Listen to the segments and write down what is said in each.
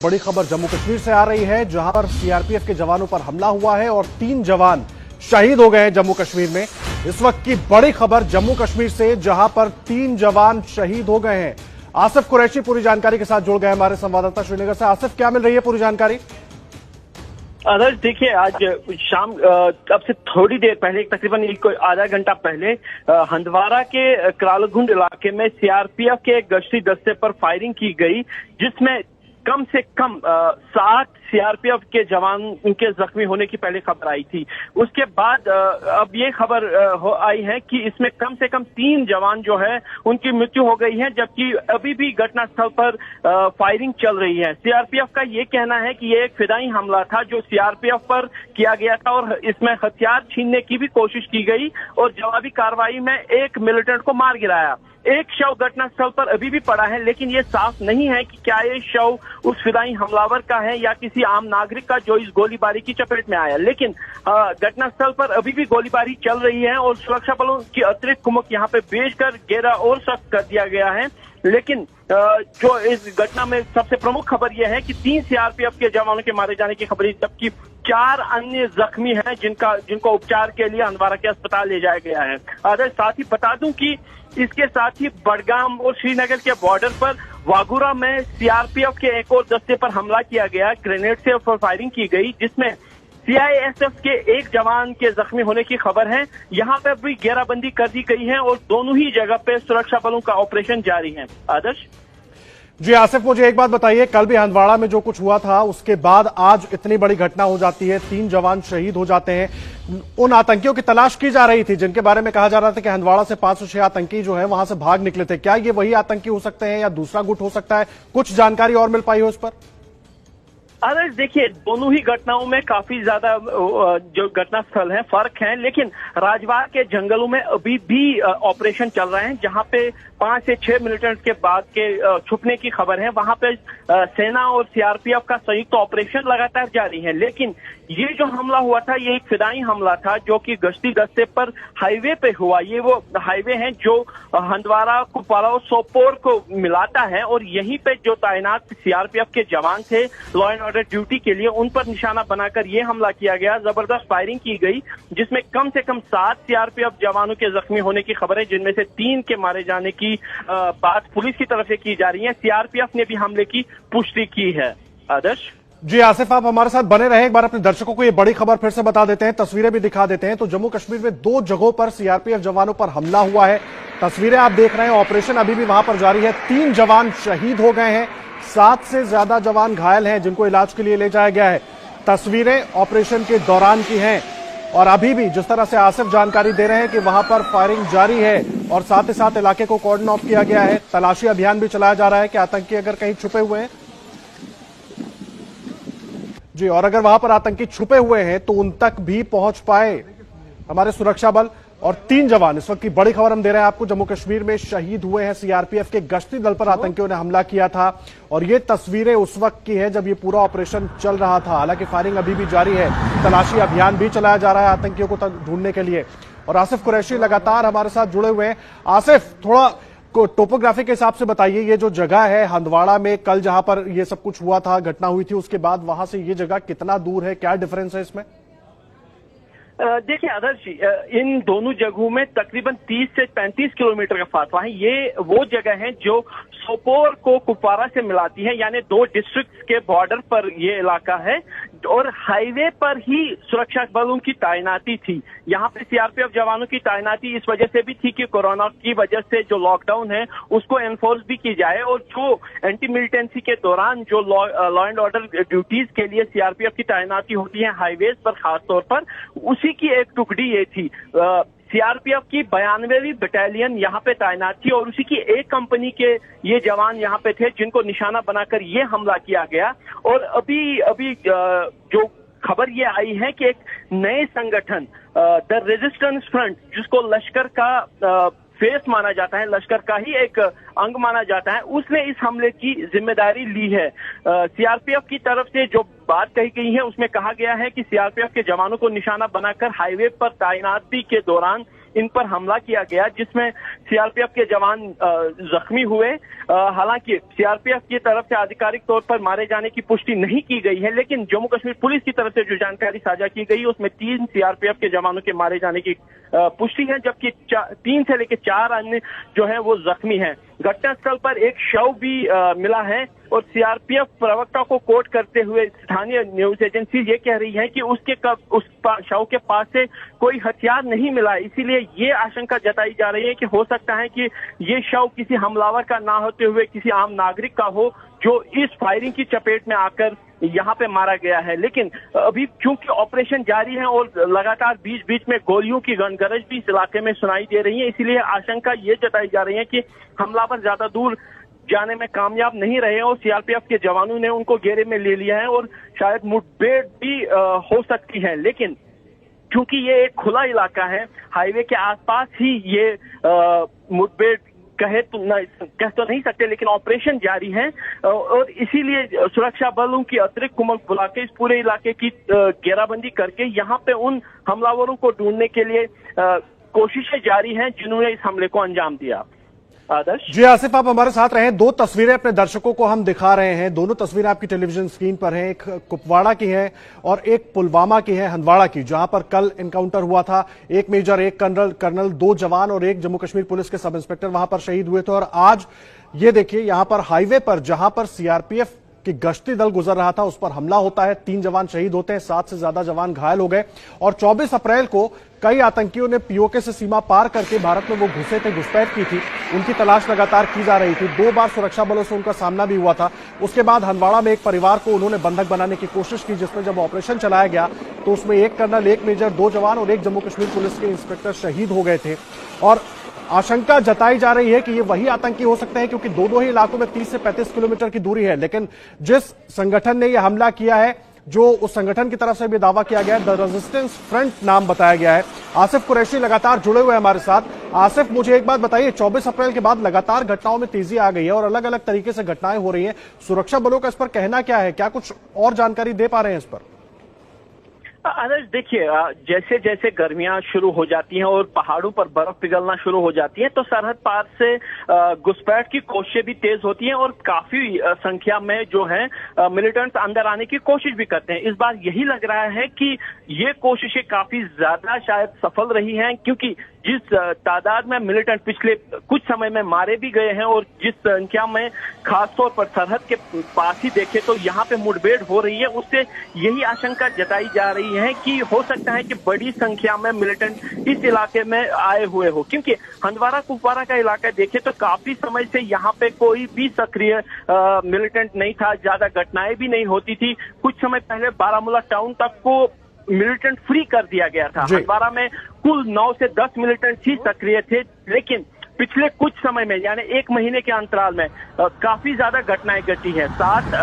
बड़ी खबर जम्मू कश्मीर से आ रही है, जहां पर सीआरपीएफ के जवानों पर हमला हुआ है और 3 जवान शहीद हो गए हैं जम्मू कश्मीर में। इस वक्त की बड़ी खबर जम्मू कश्मीर से, जहां पर 3 जवान शहीद हो गए हैं। आसिफ कुरैशी पूरी जानकारी के साथ जुड़ गए हमारे संवाददाता श्रीनगर से। आसिफ, क्या मिल रही है पूरी जानकारी? आदर्श, देखिए, आज शाम अब से थोड़ी देर पहले, तकरीबन आधा घंटा पहले, हंदवाड़ा के क्रालगुंड इलाके में सीआरपीएफ के एक गश्ती दस्ते पर फायरिंग की गई, जिसमें कम से कम 7 सीआरपीएफ के जवान उनके जख्मी होने की पहले खबर आई थी। उसके बाद अब ये खबर आई है कि इसमें कम से कम 3 जवान जो है उनकी मृत्यु हो गई है, जबकि अभी भी घटनास्थल पर फायरिंग चल रही है। सीआरपीएफ का ये कहना है कि ये एक फिदाई हमला था जो सीआरपीएफ पर किया गया था और इसमें हथियार छीनने की भी कोशिश की गई और जवाबी कार्रवाई में एक मिलिटेंट को मार गिराया। एक शव घटनास्थल पर अभी भी पड़ा है, लेकिन ये साफ नहीं है कि क्या ये शव उस फिदाई हमलावर का है या किसी आम नागरिक का जो इस गोलीबारी की चपेट में आया। लेकिन घटनास्थल पर अभी भी गोलीबारी चल रही है और सुरक्षा बलों की अतिरिक्त कुमक यहाँ पे भेजकर घेरा और सख्त कर दिया गया है। लेकिन जो इस घटना में सबसे प्रमुख खबर यह है कि 3 सीआरपीएफ के जवानों के मारे जाने की खबर है, जबकि 4 अन्य जख्मी हैं जिनको उपचार के लिए हंदवाड़ा के अस्पताल ले जाया गया है। साथ ही बता दूं कि इसके साथ ही बडगाम और श्रीनगर के बॉर्डर पर वागुरा में सीआरपीएफ के एक और दस्ते पर हमला किया गया, ग्रेनेड से फायरिंग की गई, जिसमें सीआईएसएफ के एक जवान के जख्मी होने की खबर है। यहाँ पर भी घेराबंदी कर दी गई है और दोनों ही जगह पे सुरक्षा बलों का ऑपरेशन जारी है। आदर्श जी आसिफ, मुझे एक बात बताइए, कल भी हंदवाड़ा में जो कुछ हुआ था उसके बाद आज इतनी बड़ी घटना हो जाती है, 3 जवान शहीद हो जाते हैं। उन आतंकियों की तलाश की जा रही थी जिनके बारे में कहा जा रहा था कि हंदवाड़ा से 5 से 6 आतंकी जो है वहां से भाग निकले थे। क्या ये वही आतंकी हो सकते हैं या दूसरा गुट हो सकता है? कुछ जानकारी और मिल पाई हो इस पर? अरे देखिए, दोनों ही घटनाओं में काफी ज्यादा जो घटनास्थल है फर्क है, लेकिन राजवाड़ के जंगलों में अभी भी ऑपरेशन चल रहे हैं, जहां पे 5 से 6 मिलिटेंट्स के बाद के छुपने की खबर है। वहां पे सेना और सीआरपीएफ का संयुक्त ऑपरेशन लगातार जारी है। लेकिन ये जो हमला हुआ था, ये एक फिदाई हमला था जो कि गश्ती दस्ते पर हाईवे पे हुआ। ये वो हाईवे है जो हंदवाड़ा, कुपवाड़ा और सोपोर को मिलाता है और यहीं पे जो तैनात सीआरपीएफ के जवान थे लॉ एंड ऑर्डर ड्यूटी के लिए, उन पर निशाना बनाकर ये हमला किया गया। जबरदस्त फायरिंग की गई, जिसमें कम से कम 7 सीआरपीएफ जवानों के जख्मी होने की खबर है, जिनमें से 3 के मारे जाने की बात पुलिस की तरफ से की जा रही है। सीआरपीएफ ने भी हमले की पुष्टि की है। आदर्श जी आसिफ, आप हमारे साथ बने रहे। एक बार अपने दर्शकों को ये बड़ी खबर फिर से बता देते हैं, तस्वीरें भी दिखा देते हैं। तो जम्मू कश्मीर में 2 जगहों पर सीआरपीएफ जवानों पर हमला हुआ है। तस्वीरें आप देख रहे हैं, ऑपरेशन अभी भी वहां पर जारी है। 3 जवान शहीद हो गए हैं, 7 से ज्यादा जवान घायल हैं जिनको इलाज के लिए ले जाया गया है। तस्वीरें ऑपरेशन के दौरान की हैं और अभी भी जिस तरह से आसिफ जानकारी दे रहे हैं कि वहां पर फायरिंग जारी है और साथ ही साथ इलाके को कॉर्डन ऑफ किया गया है। तलाशी अभियान भी चलाया जा रहा है कि आतंकी अगर कहीं छुपे हुए हैं जी, और अगर वहां पर आतंकी छुपे हुए हैं तो उन तक भी पहुंच पाए हमारे सुरक्षा बल। और 3 जवान, इस वक्त की बड़ी खबर हम दे रहे हैं आपको, जम्मू कश्मीर में शहीद हुए हैं। सीआरपीएफ के गश्ती दल पर आतंकियों ने हमला किया था और ये तस्वीरें उस वक्त की है जब ये पूरा ऑपरेशन चल रहा था। हालांकि फायरिंग अभी भी जारी है, तलाशी अभियान भी चलाया जा रहा है आतंकियों को ढूंढने के लिए। और आसिफ कुरैशी लगातार हमारे साथ जुड़े हुए हैं। आसिफ, थोड़ा टोपोग्राफी के हिसाब से बताइए, ये जो जगह है हंदवाड़ा में कल जहां पर ये सब कुछ हुआ था, घटना हुई थी, उसके बाद वहां से ये जगह कितना दूर है, क्या डिफरेंस है इसमें? देखिए आदर्श, इन दोनों जगहों में तकरीबन 30 से 35 किलोमीटर का फासला है। ये वो जगह है जो सोपोर को कुपवाड़ा से मिलाती है, यानी 2 डिस्ट्रिक्ट्स के बॉर्डर पर ये इलाका है और हाईवे पर ही सुरक्षा बलों की तैनाती थी। यहाँ पे सीआरपीएफ जवानों की तैनाती इस वजह से भी थी कि कोरोना की वजह से जो लॉकडाउन है उसको एनफोर्स भी की जाए और जो एंटी मिलिटेंसी के दौरान जो लॉ एंड ऑर्डर ड्यूटीज के लिए सीआरपीएफ की तैनाती होती है हाईवेज पर खासतौर पर, उसी की एक टुकड़ी ये थी। सीआरपीएफ की 92वीं बटालियन यहाँ पे तैनात थी और उसी की एक कंपनी के ये जवान यहाँ पे थे जिनको निशाना बनाकर ये हमला किया गया। और अभी जो खबर ये आई है कि एक नए संगठन द रेजिस्टेंस फ्रंट, जिसको लश्कर का फेस माना जाता है, लश्कर का ही एक अंग माना जाता है, उसने इस हमले की जिम्मेदारी ली है। सीआरपीएफ की तरफ से जो बात कही गई है उसमें कहा गया है कि सीआरपीएफ के जवानों को निशाना बनाकर हाईवे पर तैनाती के दौरान इन पर हमला किया गया, जिसमें सीआरपीएफ के जवान जख्मी हुए। हालांकि सीआरपीएफ की तरफ से आधिकारिक तौर पर मारे जाने की पुष्टि नहीं की गई है, लेकिन जम्मू कश्मीर पुलिस की तरफ से जो जानकारी साझा की गई उसमें 3 सीआरपीएफ के जवानों के मारे जाने की पुष्टि है, जबकि 3 से लेकर 4 अन्य जो है वो जख्मी हैं। घटनास्थल पर एक शव भी मिला है और सीआरपीएफ प्रवक्ता को कोट करते हुए स्थानीय न्यूज एजेंसी ये कह रही है कि उस शव के पास से कोई हथियार नहीं मिला, इसीलिए ये आशंका जताई जा रही है कि हो सकता है कि ये शव किसी हमलावर का ना होते हुए किसी आम नागरिक का हो, जो इस फायरिंग की चपेट में आकर यहाँ पे मारा गया है। लेकिन अभी क्योंकि ऑपरेशन जारी है और लगातार बीच बीच में गोलियों की गनगरज भी इस इलाके में सुनाई दे रही है, इसीलिए आशंका ये जताई जा रही है कि हमलावर ज्यादा दूर जाने में कामयाब नहीं रहे और सीआरपीएफ के जवानों ने उनको घेरे में ले लिया है और शायद मुठभेड़ भी हो सकती है। लेकिन क्योंकि ये एक खुला इलाका है, हाईवे के आसपास ही ये मुठभेड़ कह तो नहीं सकते, लेकिन ऑपरेशन जारी है और इसीलिए सुरक्षा बलों की अतिरिक्त कुमक बुला के इस पूरे इलाके की घेराबंदी करके यहाँ पे उन हमलावरों को ढूंढने के लिए कोशिशें जारी हैं जिन्होंने इस हमले को अंजाम दिया। आदर्श जी आसिफ, आप हमारे साथ रहे। 2 तस्वीरें अपने दर्शकों को हम दिखा रहे हैं। दोनों तस्वीरें आपकी टेलीविजन स्क्रीन पर हैं। एक कुपवाड़ा की है और एक पुलवामा की है, हंदवाड़ा की, जहां पर कल एनकाउंटर हुआ था। एक मेजर, एक कर्नल, 2 जवान और एक जम्मू कश्मीर पुलिस के सब इंस्पेक्टर वहां पर शहीद हुए थे। और आज ये देखिए, यहां पर हाईवे पर जहां पर सीआरपीएफ कि गश्ती दल गुजर रहा था उस पर हमला होता है, 3 जवान शहीद होते हैं, 7 से ज्यादा जवान घायल हो गए। और 24 अप्रैल को कई आतंकियों ने पीओके से सीमा पार करके भारत में वो घुसे थे, घुसपैठ की थी, उनकी तलाश लगातार की जा रही थी। 2 बार सुरक्षा बलों से उनका सामना भी हुआ था। उसके बाद हंदवाड़ा में एक परिवार को उन्होंने बंधक बनाने की कोशिश की, जिसमें जब ऑपरेशन चलाया गया तो उसमें 1 कर्नल, 1 मेजर, 2 जवान और 1 जम्मू कश्मीर पुलिस के इंस्पेक्टर शहीद हो गए थे। और आशंका जताई जा रही है कि ये वही आतंकी हो सकते हैं, क्योंकि दोनों ही इलाकों में 30 से 35 किलोमीटर की दूरी है। लेकिन जिस संगठन ने यह हमला किया है, जो उस संगठन की तरफ से भी दावा किया गया है, द रेजिस्टेंस फ्रंट नाम बताया गया है। आसिफ कुरैशी लगातार जुड़े हुए हैं हमारे साथ। आसिफ, मुझे एक बात बताइए, 24 अप्रैल के बाद लगातार घटनाओं में तेजी आ गई है और अलग अलग तरीके से घटनाएं हो रही हैं। सुरक्षा बलों का इस पर कहना क्या है? क्या कुछ और जानकारी दे पा रहे हैं इस पर? आदर्श, देखिए, जैसे जैसे गर्मियां शुरू हो जाती हैं और पहाड़ों पर बर्फ पिघलना शुरू हो जाती है तो सरहद पार से घुसपैठ की कोशिशें भी तेज होती हैं और काफी संख्या में जो है मिलिटेंट्स अंदर आने की कोशिश भी करते हैं। इस बार यही लग रहा है कि ये कोशिशें काफी ज्यादा शायद सफल रही हैं, क्योंकि जिस तादाद में मिलिटेंट पिछले कुछ समय में मारे भी गए हैं और जिस संख्या में खासतौर पर सरहद के पास ही देखे तो यहाँ पे मुठभेड़ हो रही है, उससे यही आशंका जताई जा रही है कि हो सकता है कि बड़ी संख्या में मिलिटेंट इस इलाके में आए हुए हो। क्योंकि हंदवाड़ा कुपवाड़ा का इलाका देखे तो काफी समय से यहाँ पे कोई भी सक्रिय मिलिटेंट नहीं था, ज्यादा घटनाएं भी नहीं होती थी। कुछ समय पहले बारामूला टाउन तक को मिलिटेंट फ्री कर दिया गया था। हंदवाड़ा में कुल 9 से 10 मिलिटेंट ही सक्रिय थे, लेकिन पिछले कुछ समय में यानी 1 महीने के अंतराल में काफी ज्यादा घटनाएं घटी है। 7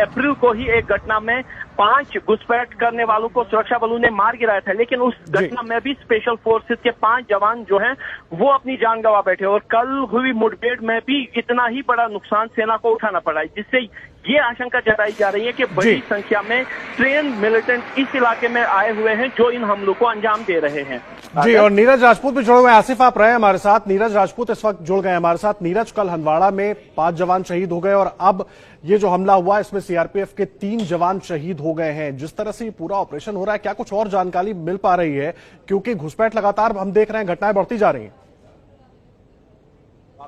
अप्रैल को ही एक घटना में 5 घुसपैठ करने वालों को सुरक्षा बलों ने मार गिराया था, लेकिन उस घटना में भी स्पेशल फोर्सेस के 5 जवान जो हैं वो अपनी जान गंवा बैठे और कल हुई मुठभेड़ में भी इतना ही बड़ा नुकसान सेना को उठाना पड़ा, जिससे ये आशंका जताई जा रही है कि बड़ी संख्या में ट्रेन मिलिटेंट इस इलाके में आए हुए हैं जो इन हमलों को अंजाम दे रहे हैं। जी, और नीरज राजपूत भी जुड़े हुए हैं। आसिफ, आप रहे हमारे साथ। नीरज राजपूत इस वक्त जुड़ गए हमारे साथ। नीरज, कल हंदवाड़ा में 5 जवान शहीद हो गए और अब ये जो हमला हुआ इसमें सीआरपीएफ के 3 जवान शहीद हो गए हैं। जिस तरह से ये पूरा ऑपरेशन हो रहा है, क्या कुछ और जानकारी मिल पा रही है? क्योंकि घुसपैठ लगातार हम देख रहे हैं, घटनाएं बढ़ती जा रही हैं।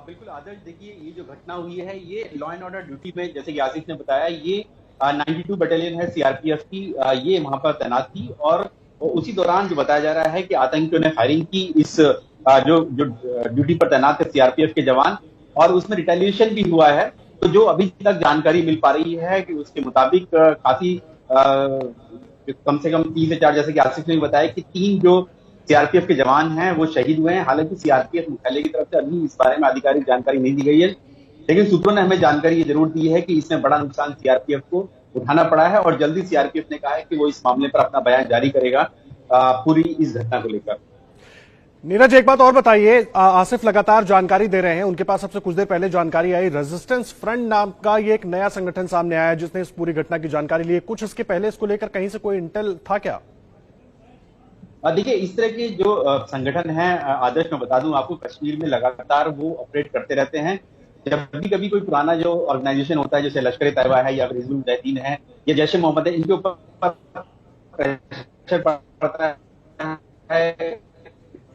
बिल्कुल आदर्श, देखिए, ये जो घटना हुई है ये लॉ एंड ऑर्डर ड्यूटी में, जैसे कि आसिफ ने बताया, ये 92 बटालियन है सीआरपीएफ की, ये वहां पर तैनात थी और उसी दौरान जो बताया जा रहा है कि आतंकियों ने फायरिंग की इस जो ड्यूटी पर तैनात है सीआरपीएफ के जवान, और उसमें रिटेलिएशन भी हुआ है। तो जो अभी तक जानकारी मिल पा रही है कि उसके मुताबिक काफी कम से कम 3 से 4, जैसे कि आसिफ ने बताया कि 3 जो सीआरपीएफ के जवान हैं वो शहीद हुए हैं। हालांकि सीआरपीएफ मुख्यालय की तरफ से अभी इस बारे में आधिकारिक जानकारी नहीं दी गई है, लेकिन सूत्रों ने हमें जानकारी ये जरूर दी है कि इसमें बड़ा नुकसान सीआरपीएफ को उठाना पड़ा है और जल्दी सीआरपीएफ ने कहा है कि वो इस मामले पर अपना बयान जारी करेगा पूरी इस घटना को लेकर। नीरज, एक बात और बताइए, आसिफ लगातार जानकारी दे रहे हैं, उनके पास सबसे कुछ देर पहले जानकारी आई, रेजिस्टेंस फ्रंट नाम का ये एक नया संगठन सामने आया है जिसने इस पूरी घटना की जानकारी ली है। कुछ इसके पहले इसको लेकर कहीं से कोई इंटेल था क्या? देखिए, इस तरह के जो संगठन हैं, आदर्श मैं बता दूं आपको, कश्मीर में लगातार वो ऑपरेट करते रहते हैं। जब भी कभी कोई पुराना जो ऑर्गेनाइजेशन होता है, जैसे लश्कर ए तैयबा है या फिर हिजबुल मुजाहिदीन है या जैश ए मोहम्मद है, इनके ऊपर प्रेशर पड़ता है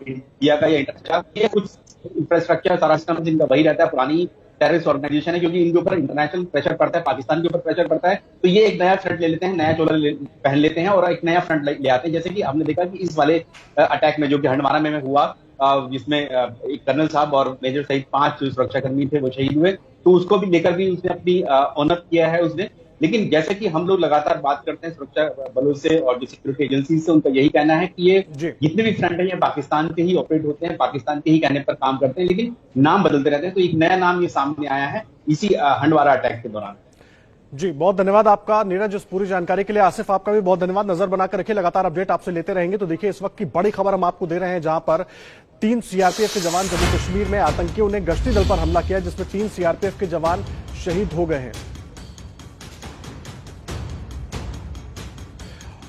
इंडिया का या इंटरनेशनल, ये कुछ इंफ्रास्ट्रक्चर सारा सिस्टम जिनका वही रहता है, पुरानी टेररिस्ट ऑर्गेनाइजेशन है, क्योंकि इनके ऊपर इंटरनेशनल प्रेशर पड़ता है, पाकिस्तान के ऊपर प्रेशर पड़ता है, तो ये एक नया फ्रंट ले लेते हैं, नया चोला पहन लेते हैं और एक नया फ्रंट ले आते हैं। जैसे कि हमने देखा कि इस वाले अटैक में जो कि हंडवारा में हुआ, जिसमें एक कर्नल साहब और मेजर सहित 5 सुरक्षाकर्मी थे वो शहीद हुए, तो उसको भी लेकर भी उसने अपनी ऑनर किया है उसने। लेकिन जैसे कि हम लोग लगातार बात करते हैं सुरक्षा बलों से और जो सिक्योरिटी एजेंसी से, उनका यही कहना है कि ये जितने भी फ्रंट है ये पाकिस्तान के ही ऑपरेट होते हैं, पाकिस्तान के ही कहने पर काम करते हैं, लेकिन नाम बदलते रहते हैं। तो एक नया नाम ये सामने आया है इसी हंडवारा अटैक के दौरान। जी, बहुत धन्यवाद आपका नीरज इस पूरी जानकारी के लिए। आसिफ, आपका भी बहुत धन्यवाद। नजर बनाकर रखिए, लगातार अपडेट आपसे लेते रहेंगे। तो देखिए, इस वक्त की बड़ी खबर हम आपको दे रहे हैं, जहां पर 3 सीआरपीएफ के जवान जम्मू कश्मीर में आतंकियों ने गश्ती दल पर हमला किया, जिसमें 3 सीआरपीएफ के जवान शहीद हो गए हैं।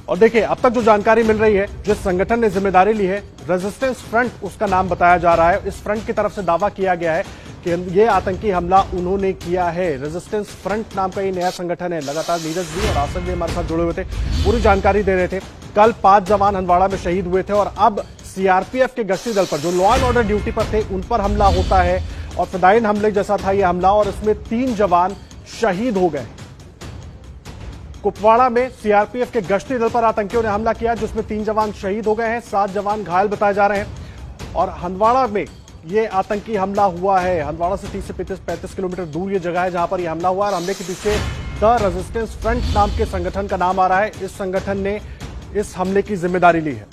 और देखिए, अब तक जो जानकारी मिल रही है, जिस संगठन ने जिम्मेदारी ली है, रेजिस्टेंस फ्रंट उसका नाम बताया जा रहा है। इस फ्रंट की तरफ से दावा किया गया है कि ये आतंकी हमला उन्होंने किया है। रेजिस्टेंस फ्रंट नाम का ये नया संगठन है। लगातार नीरज भी और आसिफ भी हमारे साथ जुड़े हुए थे, पूरी जानकारी दे रहे थे। कल 5 जवान हंदवाड़ा में शहीद हुए थे और अब सीआरपीएफ के गश्ती दल पर, जो लॉ एंड ऑर्डर ड्यूटी पर थे, उन पर हमला होता है और फिदायीन हमले जैसा था ये हमला, और इसमें 3 जवान शहीद हो गए। कुपवाड़ा में सीआरपीएफ के गश्ती दल पर आतंकियों ने हमला किया, जिसमें 3 जवान शहीद हो गए हैं, 7 जवान घायल बताए जा रहे हैं। और हंदवाड़ा में ये आतंकी हमला हुआ है। हंदवाड़ा से 30 से 35 किलोमीटर दूर ये जगह है जहां पर यह हमला हुआ है। और हमले के पीछे द रेजिस्टेंस फ्रंट नाम के संगठन का नाम आ रहा है। इस संगठन ने इस हमले की जिम्मेदारी ली है।